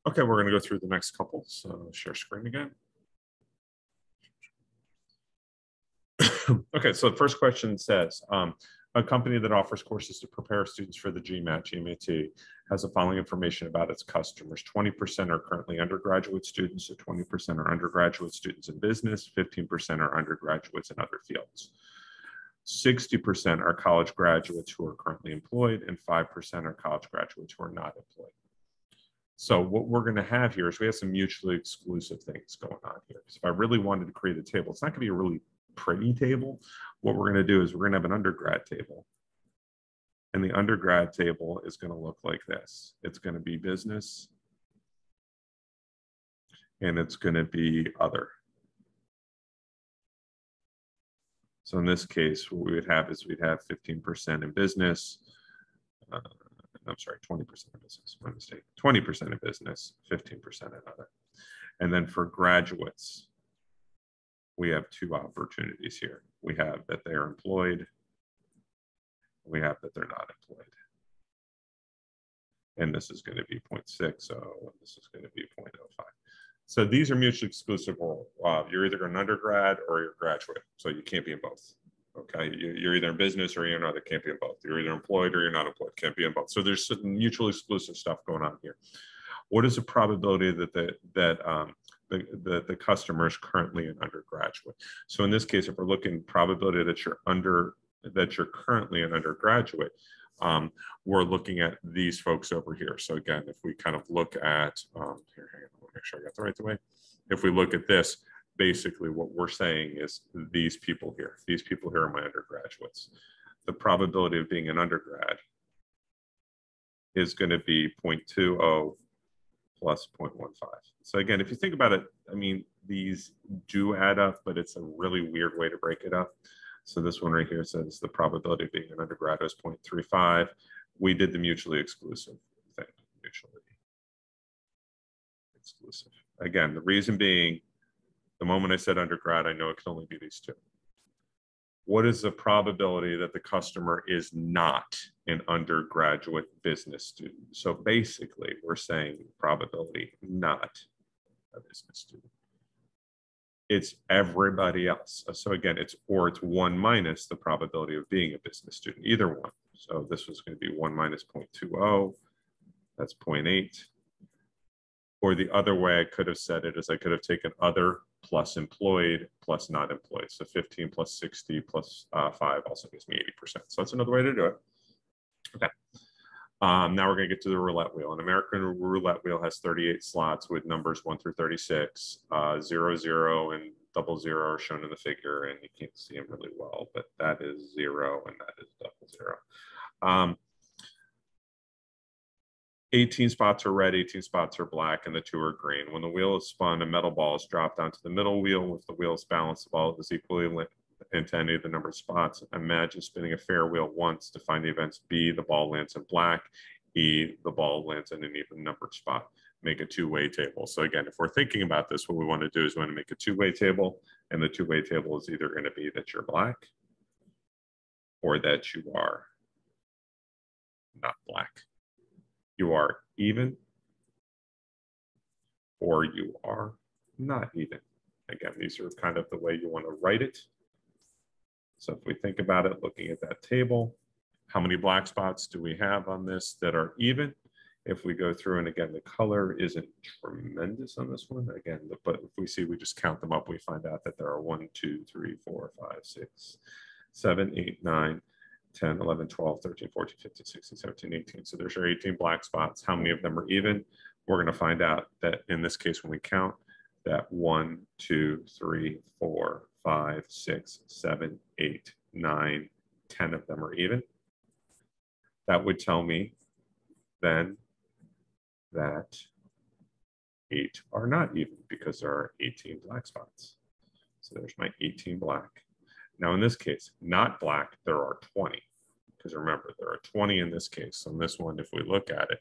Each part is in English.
Okay, we're going to go through the next couple. So share screen again. Okay, so the first question says, a company that offers courses to prepare students for the GMAT has the following information about its customers. 20% are currently undergraduate students, so 20% are undergraduate students in business, 15% are undergraduates in other fields. 60% are college graduates who are currently employed, and 5% are college graduates who are not employed. So what we're going to have here is we have some mutually exclusive things going on here. So if I really wanted to create a table, it's not going to be a really pretty table. What we're going to do is we're going to have an undergrad table. And the undergrad table is going to look like this. It's going to be business, and it's going to be other. So in this case, what we would have is we'd have 15% in business. I'm sorry, 20% in business, my mistake. 20% in business, 15% in other. And then for graduates, we have two opportunities here. We have that they're employed. We have that they're not employed. And this is going to be 0.60, and this is going to be 0.05. So these are mutually exclusive. You're either an undergrad or you're a graduate, so you can't be in both. Okay, you're either in business or you're not. It can't be in both. You're either employed or you're not employed. Can't be in both. So there's some mutually exclusive stuff going on here. What is the probability that the customer is currently an undergraduate? So in this case, if we're looking probability that you're currently an undergraduate, we're looking at these folks over here. So again, if we kind of look at here, hang on, I want to make sure I got the right way. If we look at this, basically what we're saying is these people here are my undergraduates. The probability of being an undergrad is going to be 0.20 plus 0.15. So again, if you think about it, I mean, these do add up, but it's a really weird way to break it up. So this one right here says the probability of being an undergrad is 0.35. We did the mutually exclusive thing, mutually exclusive. Again, the reason being, the moment I said undergrad, I know it can only be these two. What is the probability that the customer is not an undergraduate business student? So basically, we're saying probability not a business student. It's everybody else. So again, it's 1 minus the probability of being a business student, either one. So this was going to be 1 minus 0.20. That's 0.8. Or the other way I could have said it is I could have taken other plus employed plus not employed. So 15 plus 60 plus 5 also gives me 80%. So that's another way to do it. Okay. Now we're going to get to the roulette wheel. An American roulette wheel has 38 slots with numbers 1 through 36. 0, 0, and 00 are shown in the figure, and you can't see them really well, but that is 0 and that is 00. 18 spots are red, 18 spots are black, and the 2 are green. When the wheel is spun, a metal ball is dropped onto the middle wheel. If the wheel is balanced, the ball is equally into any of the numbered spots. Imagine spinning a fair wheel once to find the events B, the ball lands in black, E, the ball lands in an even numbered spot. Make a two-way table. So again, if we're thinking about this, what we want to do is we want to make a two-way table, and the two-way table is either going to be that you're black or that you are not black. You are even or you are not even. Again, these are kind of the way you want to write it. So if we think about it, looking at that table, how many black spots do we have on this that are even? If we go through, and again, the color isn't tremendous on this one. Again, but if we see, we just count them up, we find out that there are 1, 2, 3, 4, 5, 6, 7, 8, 9, 10, 11, 12, 13, 14, 15, 16, 17, 18. So there's our 18 black spots. How many of them are even? We're going to find out that in this case, when we count, that 1, 2, 3, 4, 5, 6, 7, 8, 9, 10 of them are even. That would tell me then that 8 are not even because there are 18 black spots. So there's my 18 black. Now in this case, not black, there are 20. Because remember, there are 20 in this case. On this one, if we look at it,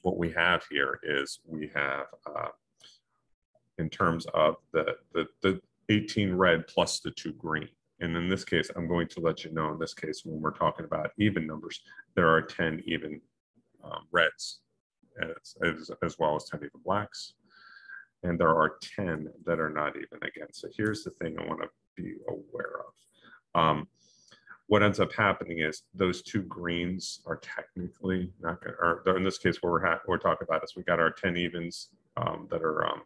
what we have here is we have, in terms of the 18 red plus the 2 green. And in this case, I'm going to let you know, in this case, when we're talking about even numbers, there are 10 even reds evens, as well as 10 even blacks. And there are 10 that are not even again. So here's the thing I want to be aware of. What ends up happening is those two greens are technically not going to, or in this case, what we're talking about is we got our 10 evens that are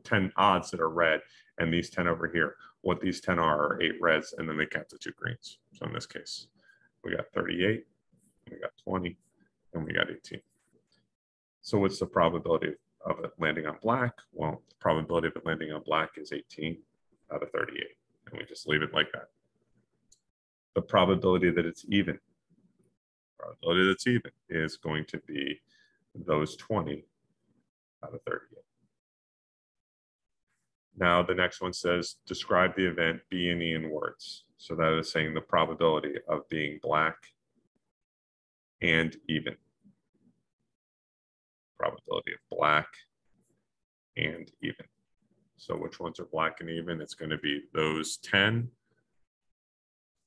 10 odds that are red, and these 10 over here. What these 10 are 8 reds, and then they count the 2 greens. So in this case, we got 38, we got 20, and we got 18. So what's the probability of it landing on black? Well, the probability of it landing on black is 18 out of 38, and we just leave it like that. The probability that it's even, is going to be those 20 out of 38. Now the next one says, describe the event B and E in words. So that is saying the probability of being black and even. Probability of black and even. So which ones are black and even? It's going to be those 10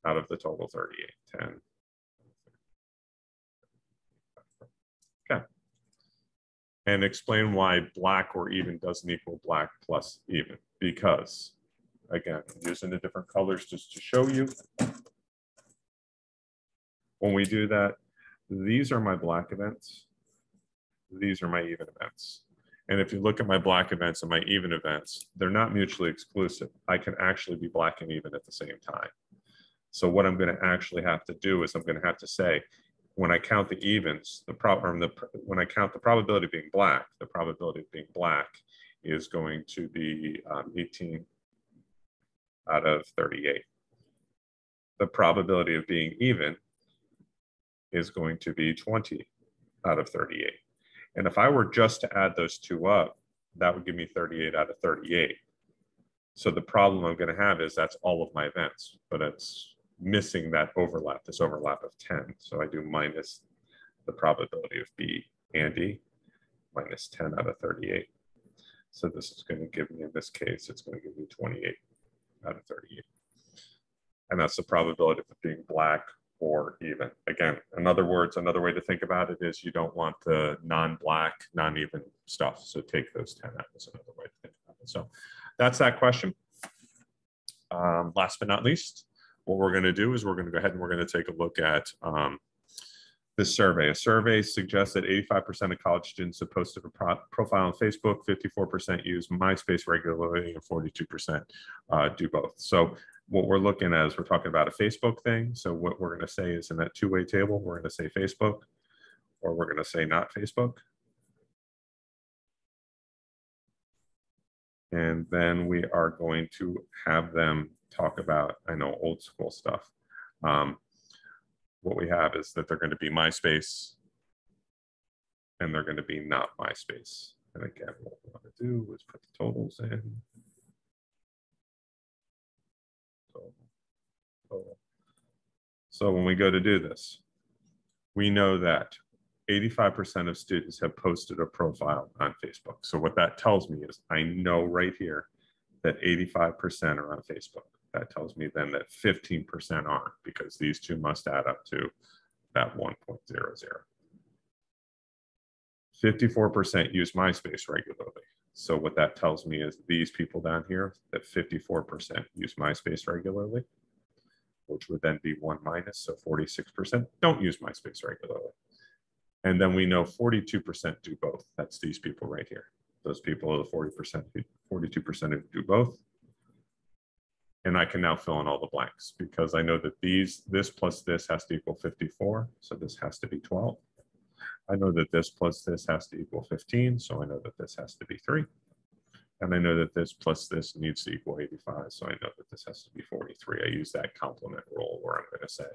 out of the total 38. 10. Okay. And explain why black or even doesn't equal black plus even. Because, again, I'm using the different colors just to show you. When we do that, these are my black events. These are my even events. And if you look at my black events and my even events, they're not mutually exclusive. I can actually be black and even at the same time. So what I'm going to actually have to do is I'm going to have to say, when I count the evens, when I count the probability of being black, the probability of being black is going to be 18 out of 38. The probability of being even is going to be 20 out of 38. And if I were just to add those two up, that would give me 38 out of 38. So the problem I'm going to have is that's all of my events, but it's missing that overlap, this overlap of 10. So I do minus the probability of B and E, minus 10 out of 38. So this is going to give me, in this case, it's going to give me 28 out of 38. And that's the probability of it being black or even. Again, in other words, another way to think about it is you don't want the non-black, non-even stuff. So take those 10 out. That's another way to think about it. So that's that question. Last but not least, what we're going to do is we're going to go ahead and we're going to take a look at this survey. A survey suggests that 85% of college students have posted a profile on Facebook, 54% use MySpace regularly, and 42% do both. So what we're looking at is we're talking about a Facebook thing. So what we're going to say is in that two-way table, we're going to say Facebook, or we're going to say not Facebook. And then we are going to have them talk about, I know, old school stuff. What we have is that they're going to be MySpace and they're going to be not MySpace. And again, what we want to do is put the totals in. Total. So when we go to do this, we know that 85% of students have posted a profile on Facebook. So what that tells me is I know right here that 85% are on Facebook. That tells me then that 15% aren't, because these two must add up to that 1.00. 54% use MySpace regularly. So what that tells me is these people down here, that 54% use MySpace regularly, which would then be 1 minus, so 46% don't use MySpace regularly. And then we know 42% do both. That's these people right here. Those people are the 40%, 42% who do both. And I can now fill in all the blanks because I know that this plus this has to equal 54. So this has to be 12. I know that this plus this has to equal 15. So I know that this has to be 3. And I know that this plus this needs to equal 85. So I know that this has to be 43. I use that complement rule where I'm going to say.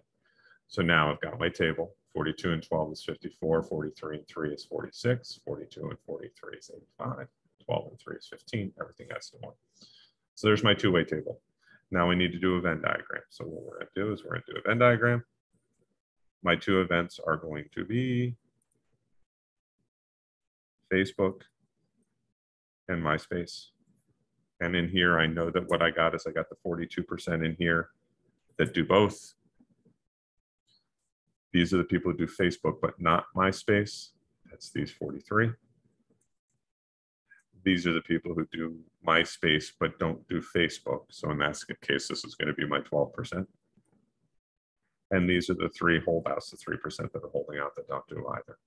So now I've got my table. 42 and 12 is 54. 43 and 3 is 46. 42 and 43 is 85. 12 and 3 is 15. Everything adds to 1. So there's my two-way table. Now we need to do a Venn diagram. So what we're going to do is we're going to do a Venn diagram. My two events are going to be Facebook and MySpace. And in here, I know that what I got is I got the 42% in here that do both. These are the people who do Facebook, but not MySpace. That's these 43. These are the people who do MySpace but don't do Facebook. So in that case, this is going to be my 12%. And these are the 3 holdouts, the 3% that are holding out that don't do either.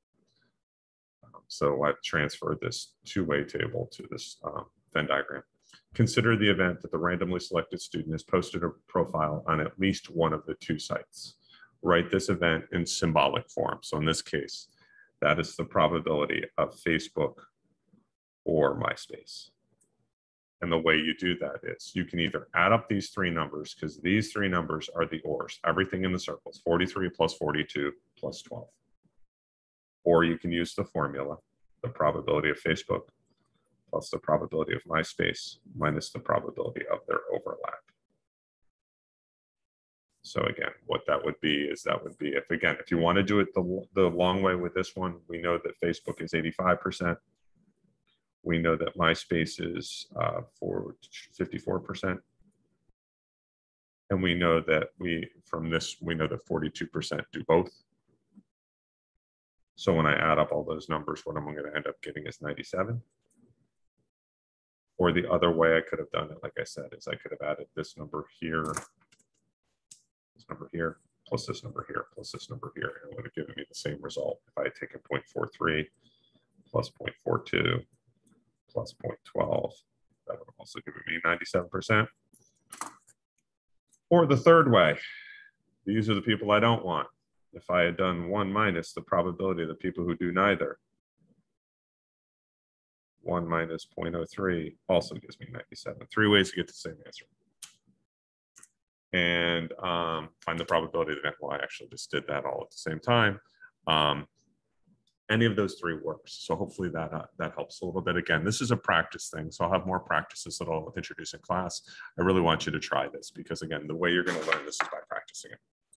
So I've transferred this two-way table to this Venn diagram. Consider the event that the randomly selected student has posted a profile on at least one of the 2 sites. Write this event in symbolic form. So in this case, that is the probability of Facebook or MySpace. And the way you do that is you can either add up these 3 numbers, because these 3 numbers are the ORs, everything in the circles, 43 plus 42 plus 12. Or you can use the formula, the probability of Facebook plus the probability of MySpace minus the probability of their overlap. So again, what that would be is that would be if you want to do it the long way with this one, we know that Facebook is 85%. We know that MySpace is for 54%. And we know that we know that 42% do both. So when I add up all those numbers, what I'm going to end up getting is 97. Or the other way I could have done it, like I said, is I could have added this number here, this number here, plus this number here, plus this number here, and it would have given me the same result. If I had taken 0.43 plus 0.42 plus 0.12, that would have also given me 97%. Or the third way, these are the people I don't want. If I had done 1 minus the probability of the people who do neither, 1 minus 0.03 also gives me 97. 3 ways to get the same answer. And find the probability of the event. Well, I actually just did that all at the same time. Any of those 3 works. So hopefully that helps a little bit. Again, this is a practice thing. So I'll have more practices that I'll introduce in class. I really want you to try this because again, the way you're going to learn this is by practicing it.